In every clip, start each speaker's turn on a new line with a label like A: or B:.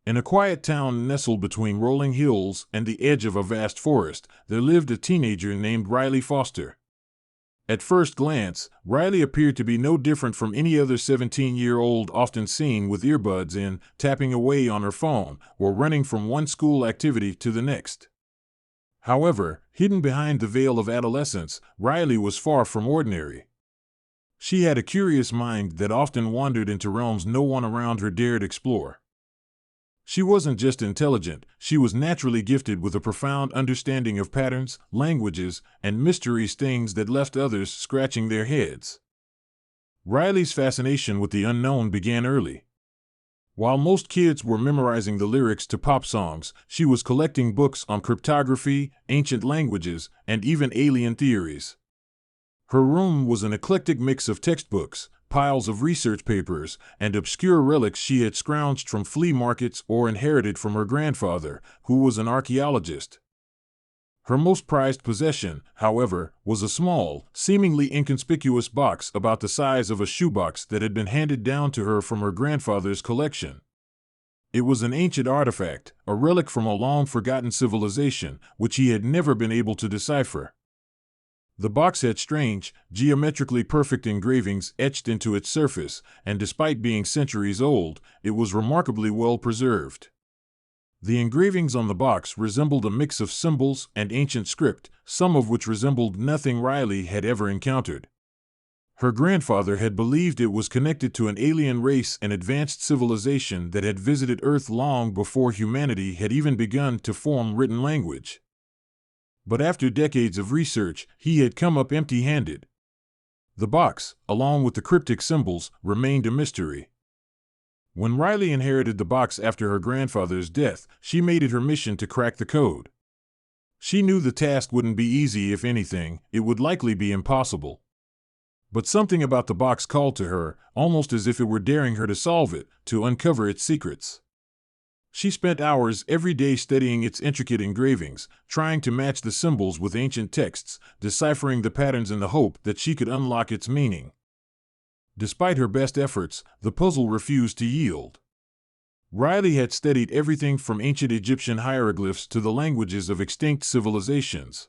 A: In a quiet town nestled between rolling hills and the edge of a vast forest, there lived a teenager named Riley Foster. At first glance, Riley appeared to be no different from any other 17-year-old often seen with earbuds in, tapping away on her phone, or running from one school activity to the next. However, hidden behind the veil of adolescence, Riley was far from ordinary. She had a curious mind that often wandered into realms no one around her dared explore. She wasn't just intelligent, she was naturally gifted with a profound understanding of patterns, languages, and mysteries, things that left others scratching their heads. Riley's fascination with the unknown began early. While most kids were memorizing the lyrics to pop songs, she was collecting books on cryptography, ancient languages, and even alien theories. Her room was an eclectic mix of textbooks, piles of research papers, and obscure relics she had scrounged from flea markets or inherited from her grandfather, who was an archaeologist. Her most prized possession, however, was a small, seemingly inconspicuous box about the size of a shoebox that had been handed down to her from her grandfather's collection. It was an ancient artifact, a relic from a long-forgotten civilization, which he had never been able to decipher. The box had strange, geometrically perfect engravings etched into its surface, and despite being centuries old, it was remarkably well preserved. The engravings on the box resembled a mix of symbols and ancient script, some of which resembled nothing Riley had ever encountered. Her grandfather had believed it was connected to an alien race and advanced civilization that had visited Earth long before humanity had even begun to form written language. But after decades of research, he had come up empty-handed. The box, along with the cryptic symbols, remained a mystery. When Riley inherited the box after her grandfather's death, she made it her mission to crack the code. She knew the task wouldn't be easy. If anything, it would likely be impossible. But something about the box called to her, almost as if it were daring her to solve it, to uncover its secrets. She spent hours every day studying its intricate engravings, trying to match the symbols with ancient texts, deciphering the patterns in the hope that she could unlock its meaning. Despite her best efforts, the puzzle refused to yield. Riley had studied everything from ancient Egyptian hieroglyphs to the languages of extinct civilizations.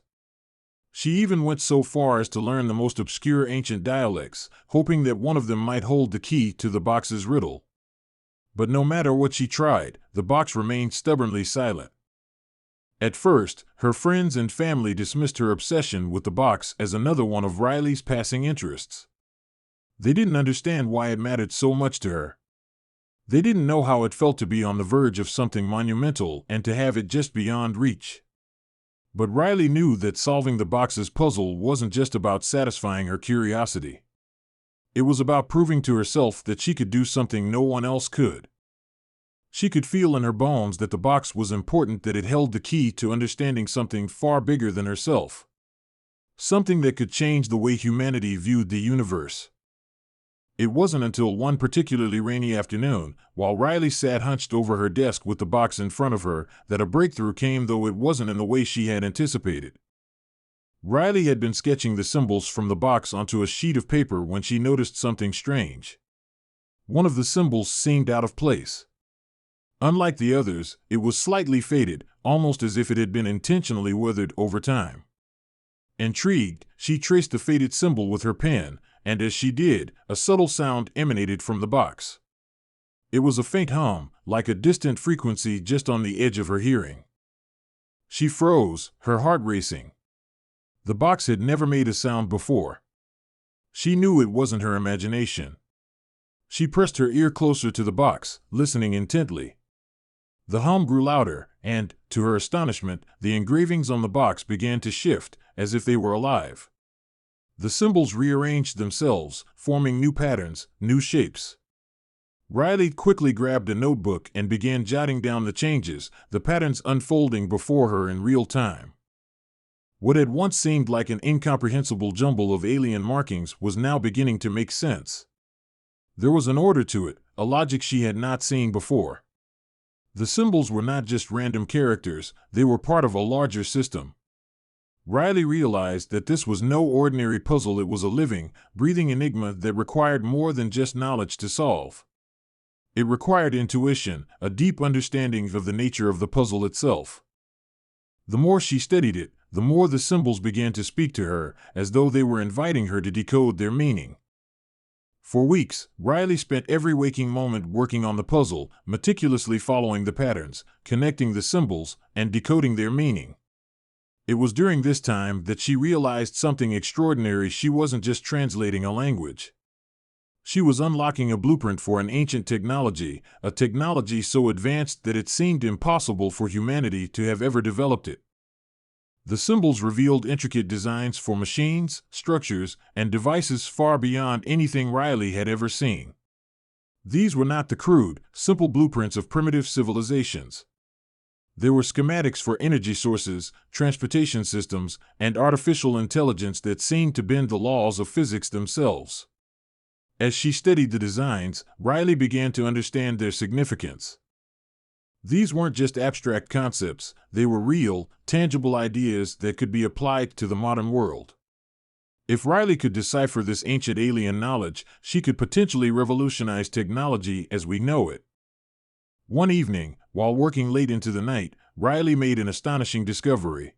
A: She even went so far as to learn the most obscure ancient dialects, hoping that one of them might hold the key to the box's riddle. But no matter what she tried, the box remained stubbornly silent. At first, her friends and family dismissed her obsession with the box as another one of Riley's passing interests. They didn't understand why it mattered so much to her. They didn't know how it felt to be on the verge of something monumental and to have it just beyond reach. But Riley knew that solving the box's puzzle wasn't just about satisfying her curiosity. It was about proving to herself that she could do something no one else could. She could feel in her bones that the box was important, that it held the key to understanding something far bigger than herself. Something that could change the way humanity viewed the universe. It wasn't until one particularly rainy afternoon, while Riley sat hunched over her desk with the box in front of her, that a breakthrough came, though it wasn't in the way she had anticipated. Riley had been sketching the symbols from the box onto a sheet of paper when she noticed something strange. One of the symbols seemed out of place. Unlike the others, it was slightly faded, almost as if it had been intentionally weathered over time. Intrigued, she traced the faded symbol with her pen, and as she did, a subtle sound emanated from the box. It was a faint hum, like a distant frequency just on the edge of her hearing. She froze, her heart racing. The box had never made a sound before. She knew it wasn't her imagination. She pressed her ear closer to the box, listening intently. The hum grew louder, and, to her astonishment, the engravings on the box began to shift, as if they were alive. The symbols rearranged themselves, forming new patterns, new shapes. Riley quickly grabbed a notebook and began jotting down the changes, the patterns unfolding before her in real time. What had once seemed like an incomprehensible jumble of alien markings was now beginning to make sense. There was an order to it, a logic she had not seen before. The symbols were not just random characters, they were part of a larger system. Riley realized that this was no ordinary puzzle, it was a living, breathing enigma that required more than just knowledge to solve. It required intuition, a deep understanding of the nature of the puzzle itself. The more she studied it, the more the symbols began to speak to her, as though they were inviting her to decode their meaning. For weeks, Riley spent every waking moment working on the puzzle, meticulously following the patterns, connecting the symbols, and decoding their meaning. It was during this time that she realized something extraordinary. She wasn't just translating a language. She was unlocking a blueprint for an ancient technology, a technology so advanced that it seemed impossible for humanity to have ever developed it. The symbols revealed intricate designs for machines, structures, and devices far beyond anything Riley had ever seen. These were not the crude, simple blueprints of primitive civilizations. They were schematics for energy sources, transportation systems, and artificial intelligence that seemed to bend the laws of physics themselves. As she studied the designs, Riley began to understand their significance. These weren't just abstract concepts, they were real, tangible ideas that could be applied to the modern world. If Riley could decipher this ancient alien knowledge, she could potentially revolutionize technology as we know it. One evening, while working late into the night, Riley made an astonishing discovery.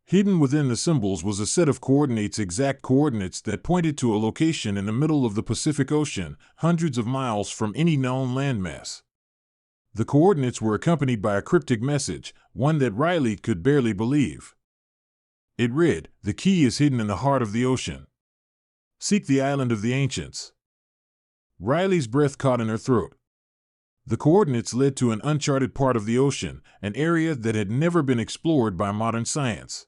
A: Hidden within the symbols was a set of coordinates, exact coordinates that pointed to a location in the middle of the Pacific Ocean, hundreds of miles from any known landmass. The coordinates were accompanied by a cryptic message, one that Riley could barely believe. It read, "The key is hidden in the heart of the ocean. Seek the island of the ancients." Riley's breath caught in her throat. The coordinates led to an uncharted part of the ocean, an area that had never been explored by modern science.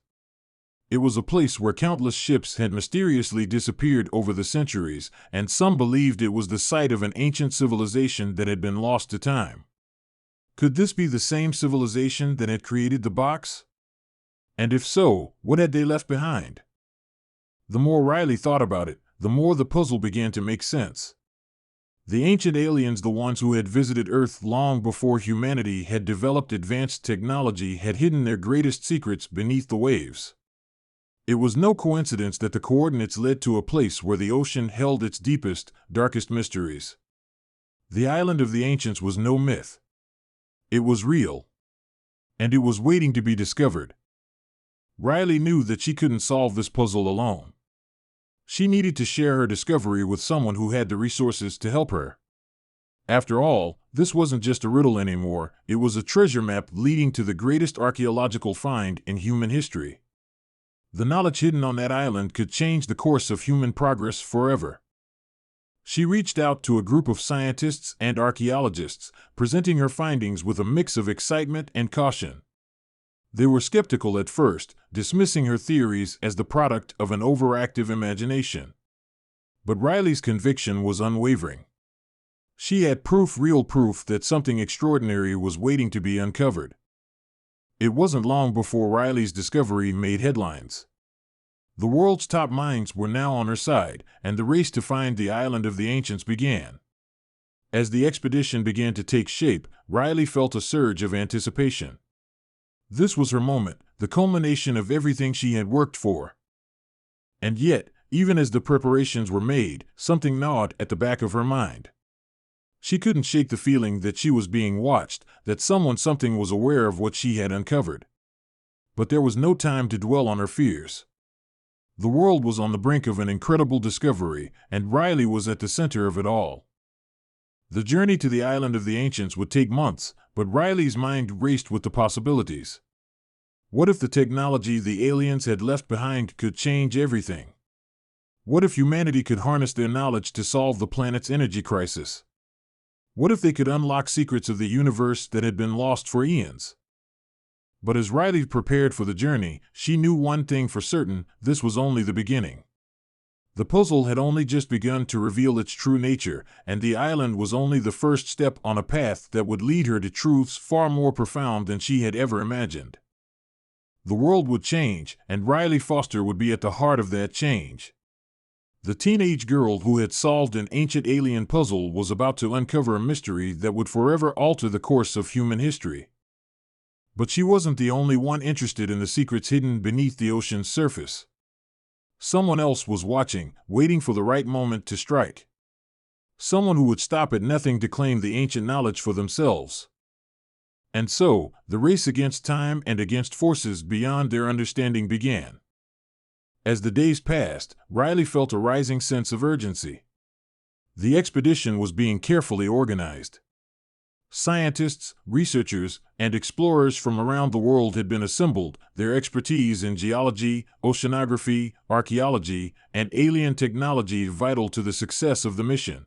A: It was a place where countless ships had mysteriously disappeared over the centuries, and some believed it was the site of an ancient civilization that had been lost to time. Could this be the same civilization that had created the box? And if so, what had they left behind? The more Riley thought about it, the more the puzzle began to make sense. The ancient aliens, the ones who had visited Earth long before humanity had developed advanced technology, had hidden their greatest secrets beneath the waves. It was no coincidence that the coordinates led to a place where the ocean held its deepest, darkest mysteries. The island of the ancients was no myth. It was real. And it was waiting to be discovered. Riley knew that she couldn't solve this puzzle alone. She needed to share her discovery with someone who had the resources to help her. After all, this wasn't just a riddle anymore, it was a treasure map leading to the greatest archaeological find in human history. The knowledge hidden on that island could change the course of human progress forever. She reached out to a group of scientists and archaeologists, presenting her findings with a mix of excitement and caution. They were skeptical at first, dismissing her theories as the product of an overactive imagination. But Riley's conviction was unwavering. She had proof, real proof, that something extraordinary was waiting to be uncovered. It wasn't long before Riley's discovery made headlines. The world's top minds were now on her side, and the race to find the island of the ancients began. As the expedition began to take shape, Riley felt a surge of anticipation. This was her moment, the culmination of everything she had worked for. And yet, even as the preparations were made, something gnawed at the back of her mind. She couldn't shake the feeling that she was being watched, that something was aware of what she had uncovered. But there was no time to dwell on her fears. The world was on the brink of an incredible discovery, and Riley was at the center of it all. The journey to the island of the ancients would take months, but Riley's mind raced with the possibilities. What if the technology the aliens had left behind could change everything? What if humanity could harness their knowledge to solve the planet's energy crisis? What if they could unlock secrets of the universe that had been lost for eons? But as Riley prepared for the journey, she knew one thing for certain: this was only the beginning. The puzzle had only just begun to reveal its true nature, and the island was only the first step on a path that would lead her to truths far more profound than she had ever imagined. The world would change, and Riley Foster would be at the heart of that change. The teenage girl who had solved an ancient alien puzzle was about to uncover a mystery that would forever alter the course of human history. But she wasn't the only one interested in the secrets hidden beneath the ocean's surface. Someone else was watching, waiting for the right moment to strike. someone who would stop at nothing to claim the ancient knowledge for themselves. And so, the race against time and against forces beyond their understanding began. As the days passed, Riley felt a rising sense of urgency. The expedition was being carefully organized. Scientists, researchers, and explorers from around the world had been assembled, their expertise in geology, oceanography, archaeology, and alien technology vital to the success of the mission.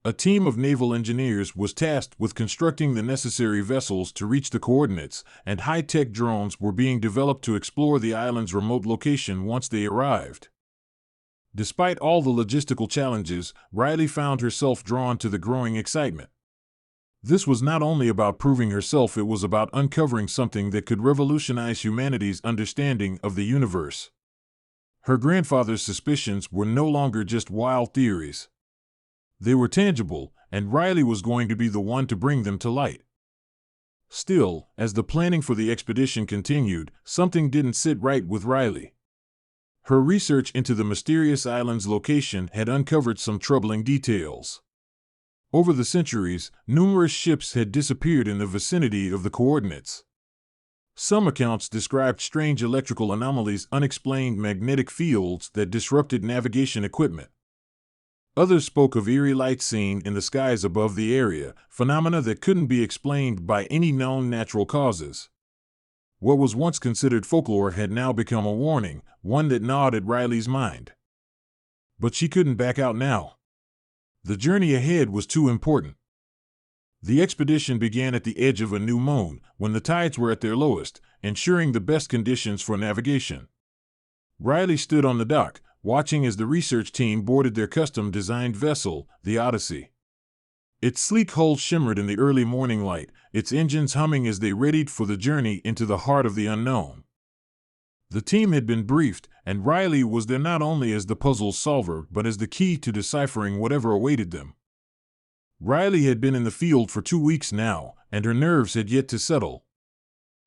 A: A team of naval engineers was tasked with constructing the necessary vessels to reach the coordinates, and high-tech drones were being developed to explore the island's remote location once they arrived. Despite all the logistical challenges, Riley found herself drawn to the growing excitement. This was not only about proving herself, it was about uncovering something that could revolutionize humanity's understanding of the universe. Her grandfather's suspicions were no longer just wild theories. They were tangible, and Riley was going to be the one to bring them to light. Still, as the planning for the expedition continued, something didn't sit right with Riley. Her research into the mysterious island's location had uncovered some troubling details. Over the centuries, numerous ships had disappeared in the vicinity of the coordinates. Some accounts described strange electrical anomalies, unexplained magnetic fields that disrupted navigation equipment. Others spoke of eerie lights seen in the skies above the area, phenomena that couldn't be explained by any known natural causes. What was once considered folklore had now become a warning, one that gnawed at Riley's mind. But she couldn't back out now. The journey ahead was too important. The expedition began at the edge of a new moon, when the tides were at their lowest, ensuring the best conditions for navigation. Riley stood on the dock, watching as the research team boarded their custom-designed vessel, the Odyssey. Its sleek hull shimmered in the early morning light, its engines humming as they readied for the journey into the heart of the unknown. The team had been briefed, and Riley was there not only as the puzzle's solver but as the key to deciphering whatever awaited them. Riley had been in the field for 2 weeks now, and her nerves had yet to settle.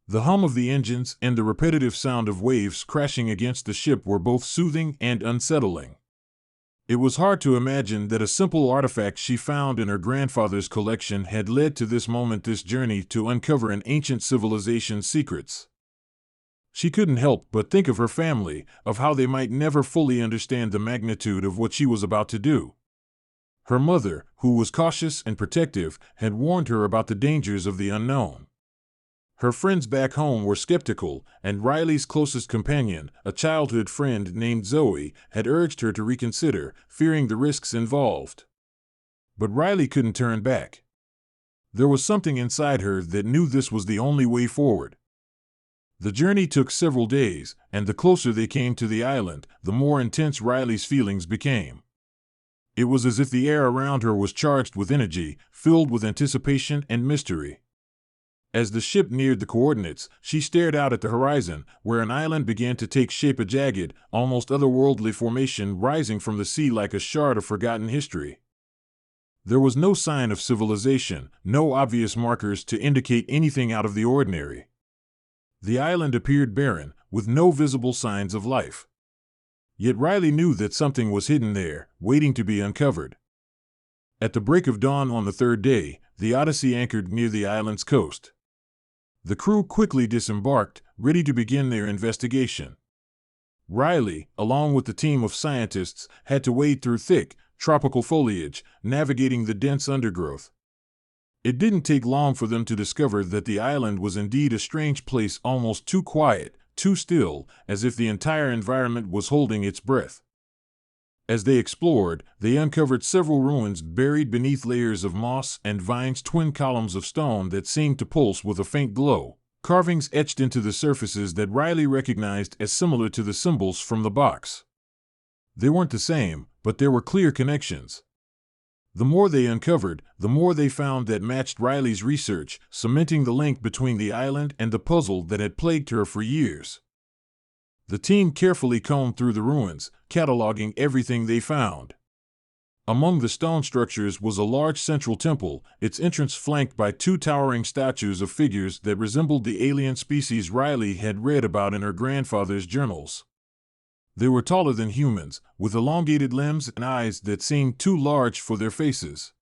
A: The hum of the engines and the repetitive sound of waves crashing against the ship were both soothing and unsettling. It was hard to imagine that a simple artifact she found in her grandfather's collection had led to this moment, this journey to uncover an ancient civilization's secrets. She couldn't help but think of her family, of how they might never fully understand the magnitude of what she was about to do. Her mother, who was cautious and protective, had warned her about the dangers of the unknown. Her friends back home were skeptical, and Riley's closest companion, a childhood friend named Zoe, had urged her to reconsider, fearing the risks involved. But Riley couldn't turn back. There was something inside her that knew this was the only way forward. The journey took several days, and the closer they came to the island, the more intense Riley's feelings became. It was as if the air around her was charged with energy, filled with anticipation and mystery. As the ship neared the coordinates, she stared out at the horizon, where an island began to take shape, a jagged, almost otherworldly formation rising from the sea like a shard of forgotten history. There was no sign of civilization, no obvious markers to indicate anything out of the ordinary. The island appeared barren, with no visible signs of life. Yet Riley knew that something was hidden there, waiting to be uncovered. At the break of dawn on the third day, the Odyssey anchored near the island's coast. The crew quickly disembarked, ready to begin their investigation. Riley, along with the team of scientists, had to wade through thick, tropical foliage, navigating the dense undergrowth. It didn't take long for them to discover that the island was indeed a strange place, almost too quiet, too still, as if the entire environment was holding its breath. As they explored, they uncovered several ruins buried beneath layers of moss and vines, twin columns of stone that seemed to pulse with a faint glow, carvings etched into the surfaces that Riley recognized as similar to the symbols from the box. They weren't the same, but there were clear connections. The more they uncovered, the more they found that matched Riley's research, cementing the link between the island and the puzzle that had plagued her for years. The team carefully combed through the ruins, cataloging everything they found. Among the stone structures was a large central temple, its entrance flanked by 2 towering statues of figures that resembled the alien species Riley had read about in her grandfather's journals. They were taller than humans, with elongated limbs and eyes that seemed too large for their faces.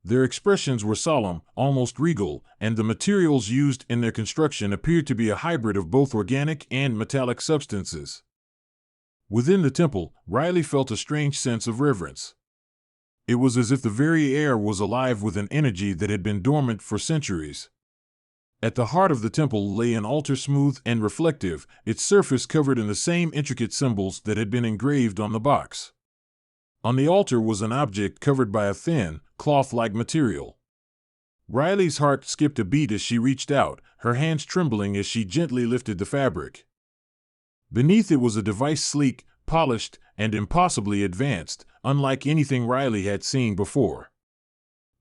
A: Their expressions were solemn, almost regal, and the materials used in their construction appeared to be a hybrid of both organic and metallic substances. Within the temple, Riley felt a strange sense of reverence. It was as if the very air was alive with an energy that had been dormant for centuries. At the heart of the temple lay an altar, smooth and reflective, its surface covered in the same intricate symbols that had been engraved on the box. On the altar was an object covered by a thin, cloth-like material. Riley's heart skipped a beat as she reached out, her hands trembling as she gently lifted the fabric. Beneath it was a device sleek, polished, and impossibly advanced, unlike anything Riley had seen before.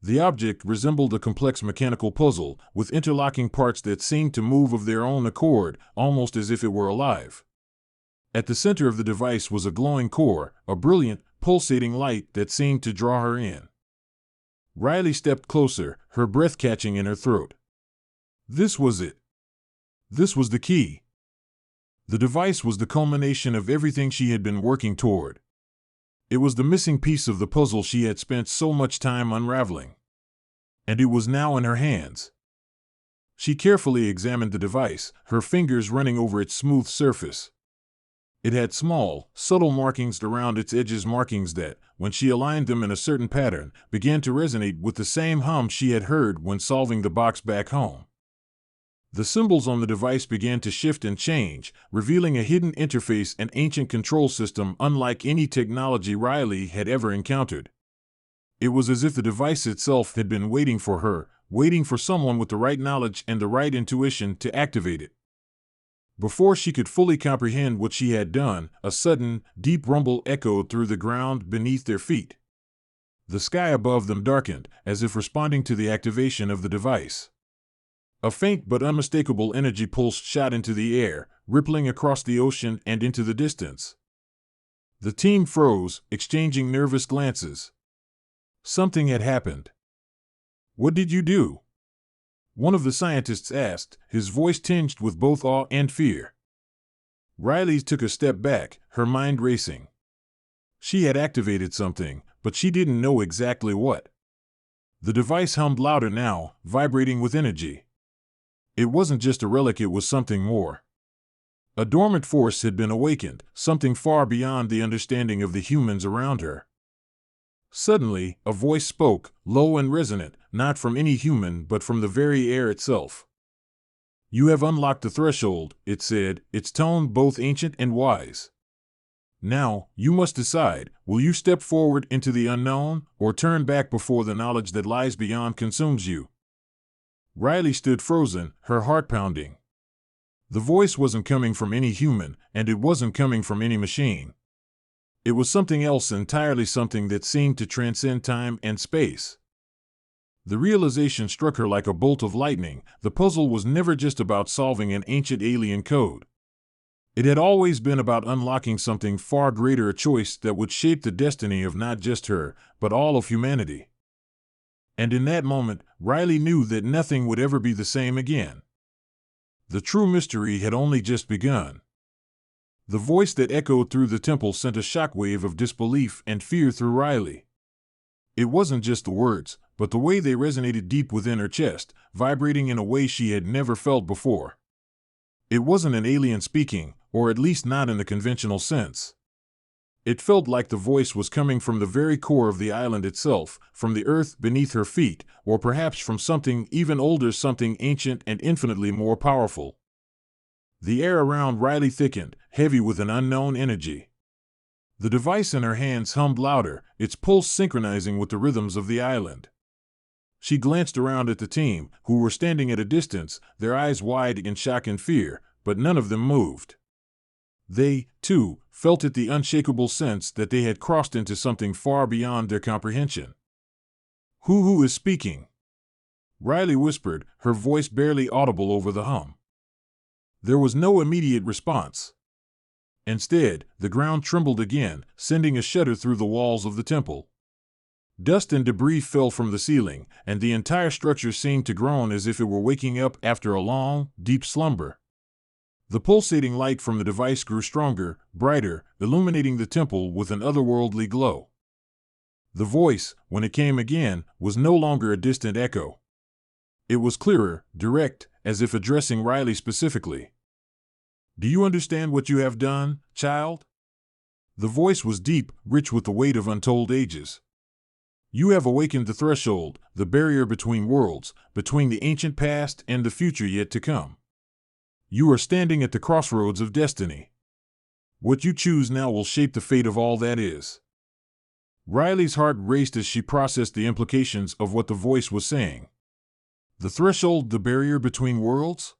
A: The object resembled a complex mechanical puzzle, with interlocking parts that seemed to move of their own accord, almost as if it were alive. At the center of the device was a glowing core, a brilliant, pulsating light that seemed to draw her in. Riley stepped closer, her breath catching in her throat. This was it. This was the key. The device was the culmination of everything she had been working toward. It was the missing piece of the puzzle she had spent so much time unraveling. And it was now in her hands. She carefully examined the device, her fingers running over its smooth surface. It had small, subtle markings around its edges, markings that, when she aligned them in a certain pattern, began to resonate with the same hum she had heard when solving the box back home. The symbols on the device began to shift and change, revealing a hidden interface and ancient control system unlike any technology Riley had ever encountered. It was as if the device itself had been waiting for her, waiting for someone with the right knowledge and the right intuition to activate it. Before she could fully comprehend what she had done, a sudden, deep rumble echoed through the ground beneath their feet. The sky above them darkened, as if responding to the activation of the device. A faint but unmistakable energy pulse shot into the air, rippling across the ocean and into the distance. The team froze, exchanging nervous glances. Something had happened. "What did you do?" one of the scientists asked, his voice tinged with both awe and fear. Riley took a step back, her mind racing. She had activated something, but she didn't know exactly what. The device hummed louder now, vibrating with energy. It wasn't just a relic, it was something more. A dormant force had been awakened, something far beyond the understanding of the humans around her. Suddenly, a voice spoke, low and resonant, not from any human but from the very air itself. "You have unlocked the threshold," it said, its tone both ancient and wise. "Now, you must decide, will you step forward into the unknown, or turn back before the knowledge that lies beyond consumes you?" Riley stood frozen, her heart pounding. The voice wasn't coming from any human, and it wasn't coming from any machine. It was something else entirely, something that seemed to transcend time and space. The realization struck her like a bolt of lightning. The puzzle was never just about solving an ancient alien code. It had always been about unlocking something far greater, a choice that would shape the destiny of not just her, but all of humanity. And in that moment, Riley knew that nothing would ever be the same again. The true mystery had only just begun. The voice that echoed through the temple sent a shockwave of disbelief and fear through Riley. It wasn't just the words, but the way they resonated deep within her chest, vibrating in a way she had never felt before. It wasn't an alien speaking, or at least not in the conventional sense. It felt like the voice was coming from the very core of the island itself, from the earth beneath her feet, or perhaps from something even older, something ancient and infinitely more powerful. The air around Riley thickened, heavy with an unknown energy. The device in her hands hummed louder, its pulse synchronizing with the rhythms of the island. She glanced around at the team, who were standing at a distance, their eyes wide in shock and fear, but none of them moved. They, too, felt it, the unshakable sense that they had crossed into something far beyond their comprehension. Who is speaking?" Riley whispered, her voice barely audible over the hum. There was no immediate response. Instead, the ground trembled again, sending a shudder through the walls of the temple. Dust and debris fell from the ceiling, and the entire structure seemed to groan as if it were waking up after a long, deep slumber. The pulsating light from the device grew stronger, brighter, illuminating the temple with an otherworldly glow. The voice, when it came again, was no longer a distant echo. It was clearer, direct, as if addressing Riley specifically. "Do you understand what you have done, child?" The voice was deep, rich with the weight of untold ages. "You have awakened the threshold, the barrier between worlds, between the ancient past and the future yet to come. You are standing at the crossroads of destiny. What you choose now will shape the fate of all that is." Riley's heart raced as she processed the implications of what the voice was saying. The threshold, the barrier between worlds?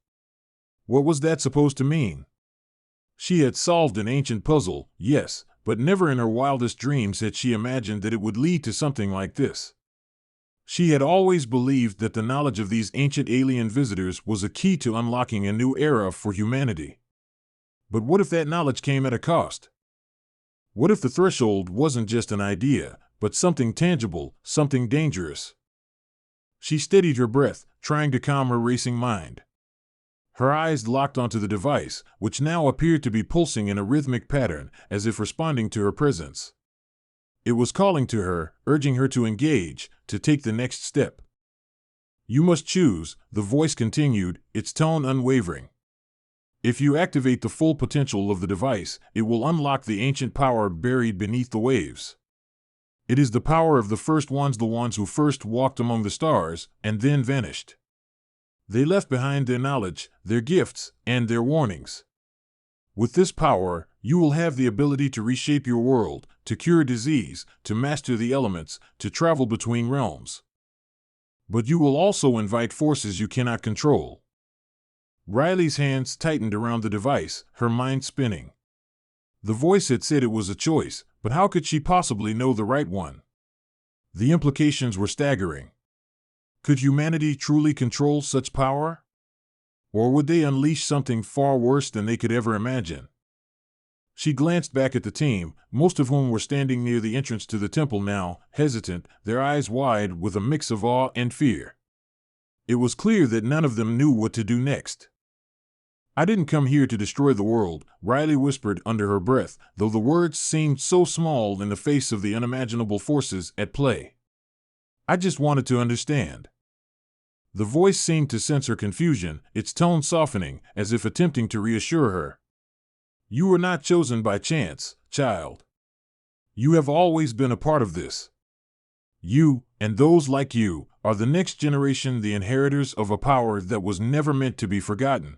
A: What was that supposed to mean? She had solved an ancient puzzle, yes, but never in her wildest dreams had she imagined that it would lead to something like this. She had always believed that the knowledge of these ancient alien visitors was a key to unlocking a new era for humanity. But what if that knowledge came at a cost? What if the threshold wasn't just an idea, but something tangible, something dangerous? She steadied her breath, trying to calm her racing mind. Her eyes locked onto the device, which now appeared to be pulsing in a rhythmic pattern, as if responding to her presence. It was calling to her, urging her to engage, to take the next step. "You must choose," the voice continued, its tone unwavering. "If you activate the full potential of the device, it will unlock the ancient power buried beneath the waves. It is the power of the ones who first walked among the stars and then vanished. They left behind their knowledge, their gifts, and their warnings. With this power, you will have the ability to reshape your world, to cure disease, to master the elements, to travel between realms. But you will also invite forces you cannot control." Riley's hands tightened around the device, her mind spinning. The voice had said it was a choice, but how could she possibly know the right one? The implications were staggering. Could humanity truly control such power? Or would they unleash something far worse than they could ever imagine? She glanced back at the team, most of whom were standing near the entrance to the temple now, hesitant, their eyes wide with a mix of awe and fear. It was clear that none of them knew what to do next. "I didn't come here to destroy the world," Riley whispered under her breath, though the words seemed so small in the face of the unimaginable forces at play. "I just wanted to understand." The voice seemed to sense her confusion, its tone softening, as if attempting to reassure her. "You were not chosen by chance, child. You have always been a part of this. You, and those like you, are the next generation, the inheritors of a power that was never meant to be forgotten."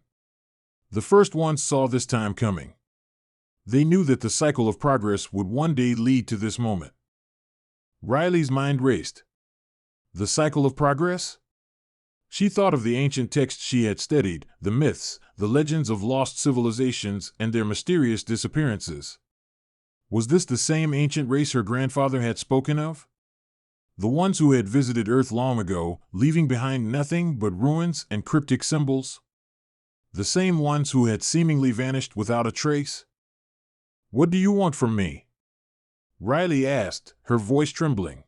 A: The first ones saw this time coming. They knew that the cycle of progress would one day lead to this moment. Riley's mind raced. The cycle of progress? She thought of the ancient texts she had studied, the myths, the legends of lost civilizations and their mysterious disappearances. Was this the same ancient race her grandfather had spoken of? The ones who had visited Earth long ago, leaving behind nothing but ruins and cryptic symbols? The same ones who had seemingly vanished without a trace? "What do you want from me?" Riley asked, her voice trembling.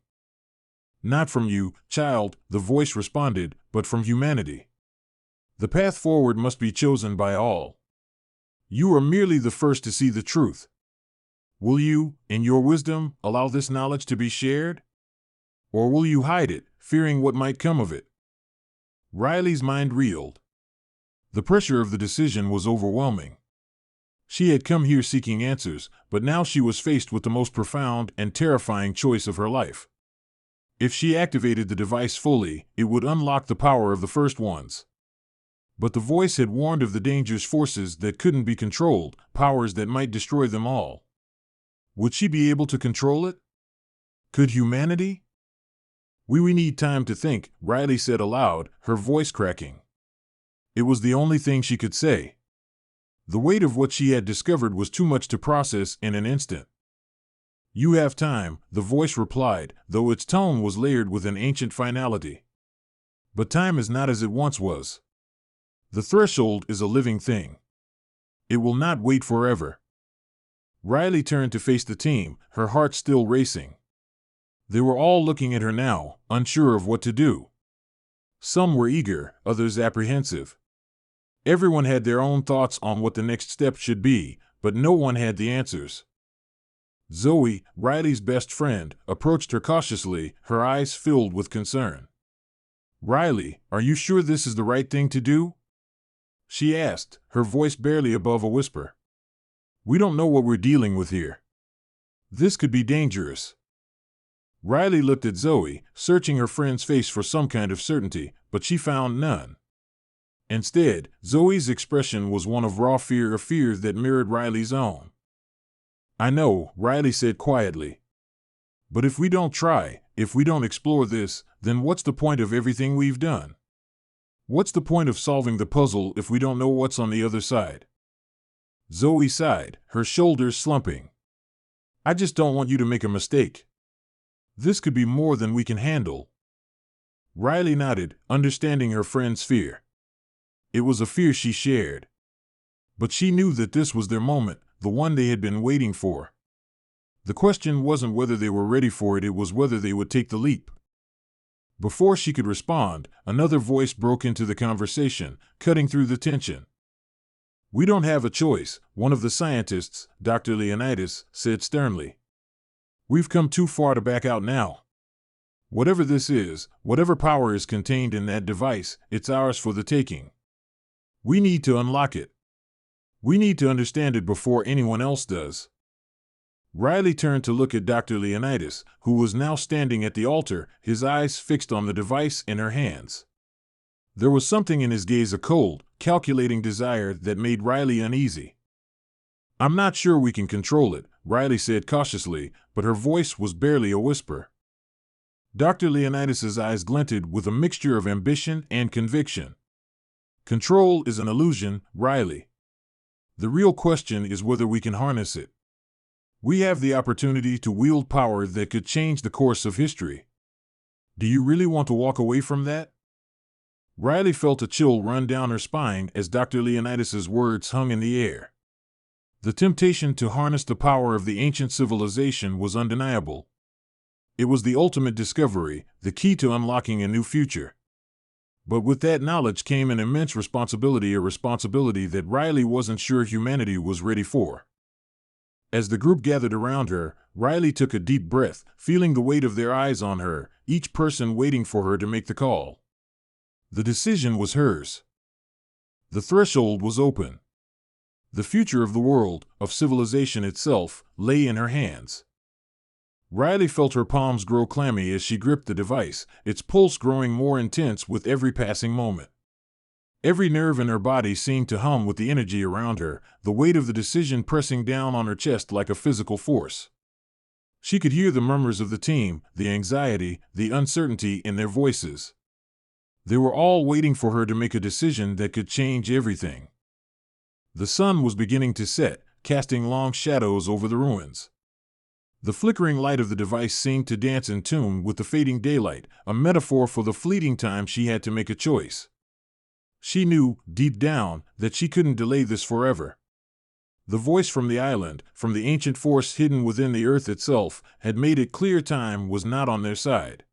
A: "Not from you, child," the voice responded, "but from humanity. The path forward must be chosen by all. You are merely the first to see the truth. Will you, in your wisdom, allow this knowledge to be shared? Or will you hide it, fearing what might come of it?" Riley's mind reeled. The pressure of the decision was overwhelming. She had come here seeking answers, but now she was faced with the most profound and terrifying choice of her life. If she activated the device fully, it would unlock the power of the first ones. But the voice had warned of the dangerous forces that couldn't be controlled, powers that might destroy them all. Would she be able to control it? Could humanity? We need time to think," Riley said aloud, her voice cracking. It was the only thing she could say. The weight of what she had discovered was too much to process in an instant. "You have time," the voice replied, though its tone was layered with an ancient finality. "But time is not as it once was. The threshold is a living thing. It will not wait forever." Riley turned to face the team, her heart still racing. They were all looking at her now, unsure of what to do. Some were eager, others apprehensive. Everyone had their own thoughts on what the next step should be, but no one had the answers. Zoe, Riley's best friend, approached her cautiously, her eyes filled with concern. "Riley, are you sure this is the right thing to do?" she asked, her voice barely above a whisper. "We don't know what we're dealing with here. This could be dangerous." Riley looked at Zoe, searching her friend's face for some kind of certainty, but she found none. Instead, Zoe's expression was one of raw fear, a fear that mirrored Riley's own. "I know," Riley said quietly. "But if we don't try, if we don't explore this, then what's the point of everything we've done? What's the point of solving the puzzle if we don't know what's on the other side?" Zoe sighed, her shoulders slumping. "I just don't want you to make a mistake. This could be more than we can handle." Riley nodded, understanding her friend's fear. It was a fear she shared. But she knew that this was their moment, the one they had been waiting for. The question wasn't whether they were ready for it, it was whether they would take the leap. Before she could respond, another voice broke into the conversation, cutting through the tension. "We don't have a choice," one of the scientists, Dr. Leonidas, said sternly. "We've come too far to back out now. Whatever this is, whatever power is contained in that device, it's ours for the taking. We need to unlock it. We need to understand it before anyone else does." Riley turned to look at Dr. Leonidas, who was now standing at the altar, his eyes fixed on the device in her hands. There was something in his gaze, a cold, calculating desire that made Riley uneasy. "I'm not sure we can control it," Riley said cautiously, but her voice was barely a whisper. Dr. Leonidas's eyes glinted with a mixture of ambition and conviction. "Control is an illusion, Riley. The real question is whether we can harness it. We have the opportunity to wield power that could change the course of history. Do you really want to walk away from that?" Riley felt a chill run down her spine as Dr. Leonidas's words hung in the air. The temptation to harness the power of the ancient civilization was undeniable. It was the ultimate discovery, the key to unlocking a new future. But with that knowledge came an immense responsibility, a responsibility that Riley wasn't sure humanity was ready for. As the group gathered around her, Riley took a deep breath, feeling the weight of their eyes on her, each person waiting for her to make the call. The decision was hers. The threshold was open. The future of the world, of civilization itself, lay in her hands. Riley felt her palms grow clammy as she gripped the device, its pulse growing more intense with every passing moment. Every nerve in her body seemed to hum with the energy around her, the weight of the decision pressing down on her chest like a physical force. She could hear the murmurs of the team, the anxiety, the uncertainty in their voices. They were all waiting for her to make a decision that could change everything. The sun was beginning to set, casting long shadows over the ruins. The flickering light of the device seemed to dance in tune with the fading daylight, a metaphor for the fleeting time she had to make a choice. She knew, deep down, that she couldn't delay this forever. The voice from the island, from the ancient force hidden within the earth itself, had made it clear time was not on their side.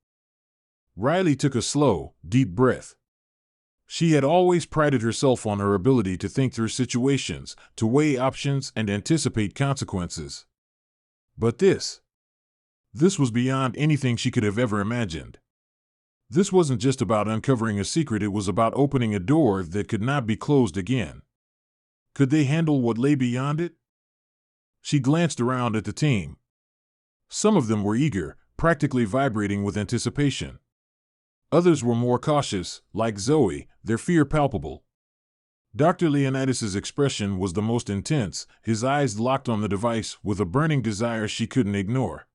A: Riley took a slow, deep breath. She had always prided herself on her ability to think through situations, to weigh options and anticipate consequences. But this was beyond anything she could have ever imagined. This wasn't just about uncovering a secret, it was about opening a door that could not be closed again. Could they handle what lay beyond it? She glanced around at the team. Some of them were eager, practically vibrating with anticipation. Others were more cautious, like Zoe, their fear palpable. Dr. Leonidas's expression was the most intense, his eyes locked on the device with a burning desire she couldn't ignore.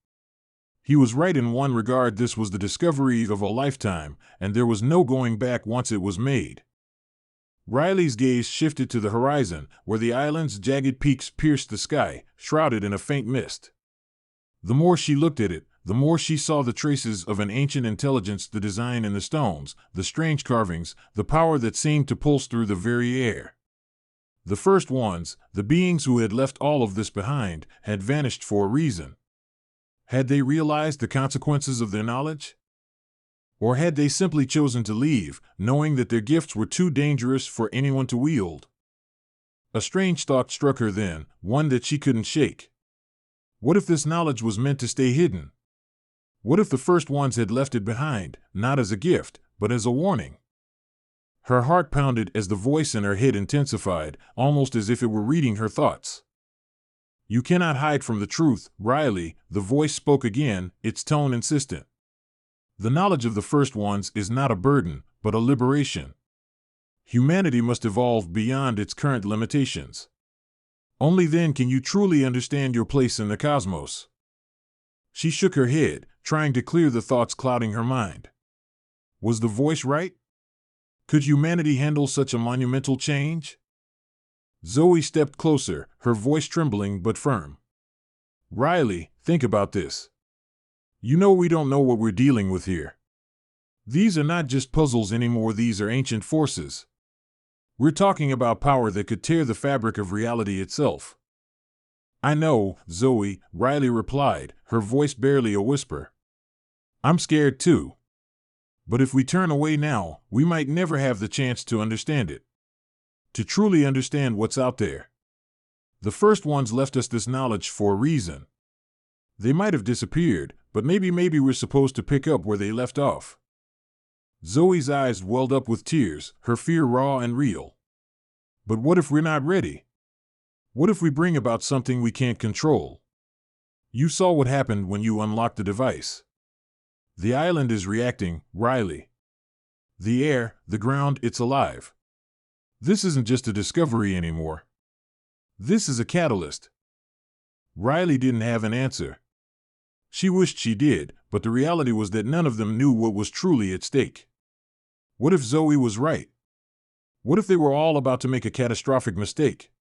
A: He was right in one regard, this was the discovery of a lifetime, and there was no going back once it was made. Riley's gaze shifted to the horizon, where the island's jagged peaks pierced the sky, shrouded in a faint mist. The more she looked at it, the more she saw the traces of an ancient intelligence, the design in the stones, the strange carvings, the power that seemed to pulse through the very air. The first ones, the beings who had left all of this behind, had vanished for a reason. Had they realized the consequences of their knowledge? Or had they simply chosen to leave, knowing that their gifts were too dangerous for anyone to wield? A strange thought struck her then, one that she couldn't shake. What if this knowledge was meant to stay hidden? What if the first ones had left it behind, not as a gift, but as a warning? Her heart pounded as the voice in her head intensified, almost as if it were reading her thoughts. You cannot hide from the truth, Riley, the voice spoke again, its tone insistent. The knowledge of the first ones is not a burden, but a liberation. Humanity must evolve beyond its current limitations. Only then can you truly understand your place in the cosmos. She shook her head, trying to clear the thoughts clouding her mind. Was the voice right? Could humanity handle such a monumental change? Zoe stepped closer, her voice trembling but firm. Riley, think about this. You know we don't know what we're dealing with here. These are not just puzzles anymore, these are ancient forces. We're talking about power that could tear the fabric of reality itself. I know, Zoe, Riley replied, her voice barely a whisper. I'm scared too. But if we turn away now, we might never have the chance to understand it. To truly understand what's out there. The first ones left us this knowledge for a reason. They might have disappeared, but maybe we're supposed to pick up where they left off. Zoe's eyes welled up with tears, her fear raw and real. But what if we're not ready? What if we bring about something we can't control? You saw what happened when you unlocked the device. The island is reacting, Riley. The air, the ground, it's alive. This isn't just a discovery anymore. This is a catalyst. Riley didn't have an answer. She wished she did, but the reality was that none of them knew what was truly at stake. What if Zoe was right? What if they were all about to make a catastrophic mistake?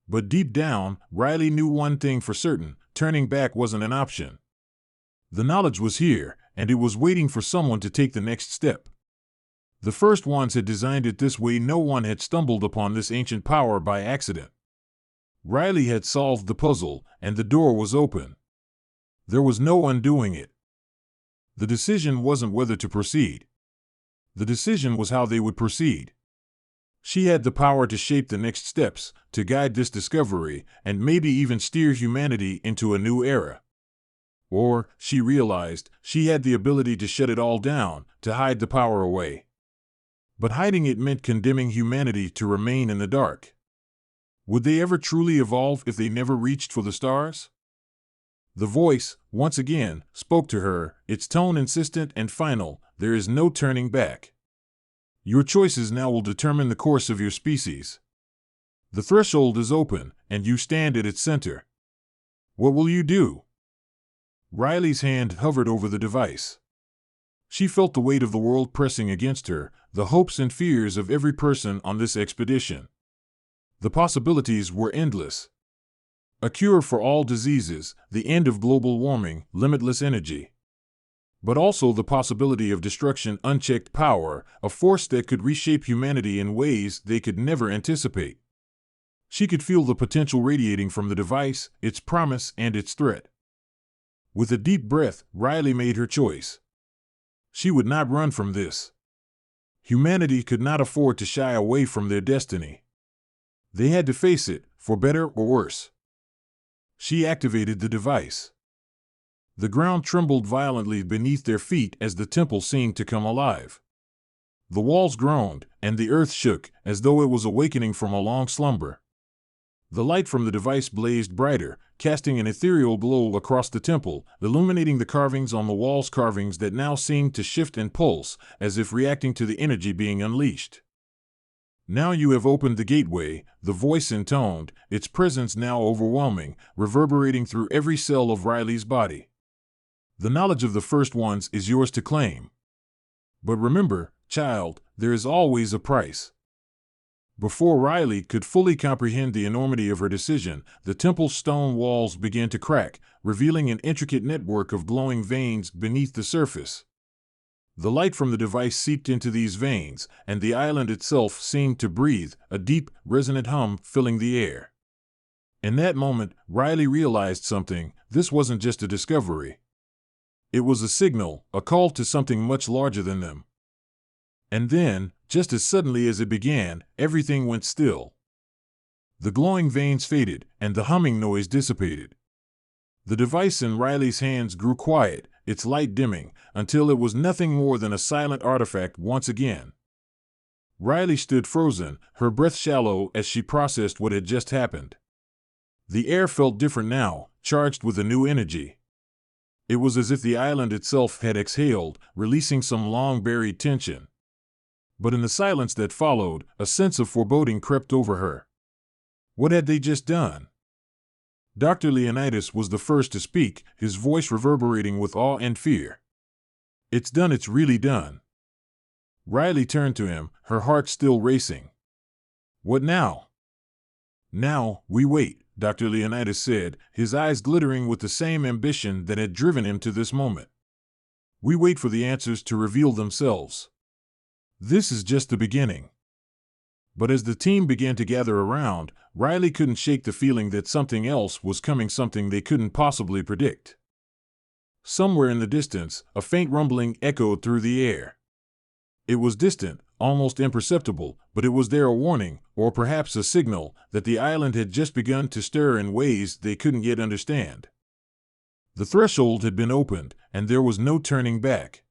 A: But deep down, Riley knew one thing for certain: turning back wasn't an option. The knowledge was here, and it was waiting for someone to take the next step. The first ones had designed it this way. No one had stumbled upon this ancient power by accident. Riley had solved the puzzle, and the door was open. There was no undoing it. The decision wasn't whether to proceed. The decision was how they would proceed. She had the power to shape the next steps, to guide this discovery, and maybe even steer humanity into a new era. Or, she realized, she had the ability to shut it all down, to hide the power away. But hiding it meant condemning humanity to remain in the dark. Would they ever truly evolve if they never reached for the stars? The voice, once again, spoke to her, its tone insistent and final: there is no turning back. Your choices now will determine the course of your species. The threshold is open, and you stand at its center. What will you do? Riley's hand hovered over the device. She felt the weight of the world pressing against her, the hopes and fears of every person on this expedition. The possibilities were endless. A cure for all diseases, the end of global warming, limitless energy. But also the possibility of destruction, unchecked power, a force that could reshape humanity in ways they could never anticipate. She could feel the potential radiating from the device, its promise and its threat. With a deep breath, Riley made her choice. She would not run from this. Humanity could not afford to shy away from their destiny. They had to face it, for better or worse. She activated the device. The ground trembled violently beneath their feet as the temple seemed to come alive. The walls groaned, and the earth shook, as though it was awakening from a long slumber. The light from the device blazed brighter, casting an ethereal glow across the temple, illuminating the carvings on the walls, carvings that now seemed to shift and pulse, as if reacting to the energy being unleashed. Now you have opened the gateway, the voice intoned, its presence now overwhelming, reverberating through every cell of Riley's body. The knowledge of the first ones is yours to claim. But remember, child, there is always a price. Before Riley could fully comprehend the enormity of her decision, the temple's stone walls began to crack, revealing an intricate network of glowing veins beneath the surface. The light from the device seeped into these veins, and the island itself seemed to breathe, a deep, resonant hum filling the air. In that moment, Riley realized something: this wasn't just a discovery. It was a signal, a call to something much larger than them. And then, just as suddenly as it began, everything went still. The glowing veins faded, and the humming noise dissipated. The device in Riley's hands grew quiet, its light dimming, until it was nothing more than a silent artifact once again. Riley stood frozen, her breath shallow as she processed what had just happened. The air felt different now, charged with a new energy. It was as if the island itself had exhaled, releasing some long-buried tension. But in the silence that followed, a sense of foreboding crept over her. What had they just done? Dr. Leonidas was the first to speak, his voice reverberating with awe and fear. "It's done, it's really done." Riley turned to him, her heart still racing. "What now?" "Now, we wait," Dr. Leonidas said, his eyes glittering with the same ambition that had driven him to this moment. "We wait for the answers to reveal themselves. This is just the beginning." But as the team began to gather around, Riley couldn't shake the feeling that something else was coming, something they couldn't possibly predict. Somewhere in the distance, a faint rumbling echoed through the air. It was distant, almost imperceptible, but it was there, a warning, or perhaps a signal, that the island had just begun to stir in ways they couldn't yet understand. The threshold had been opened, and there was no turning back.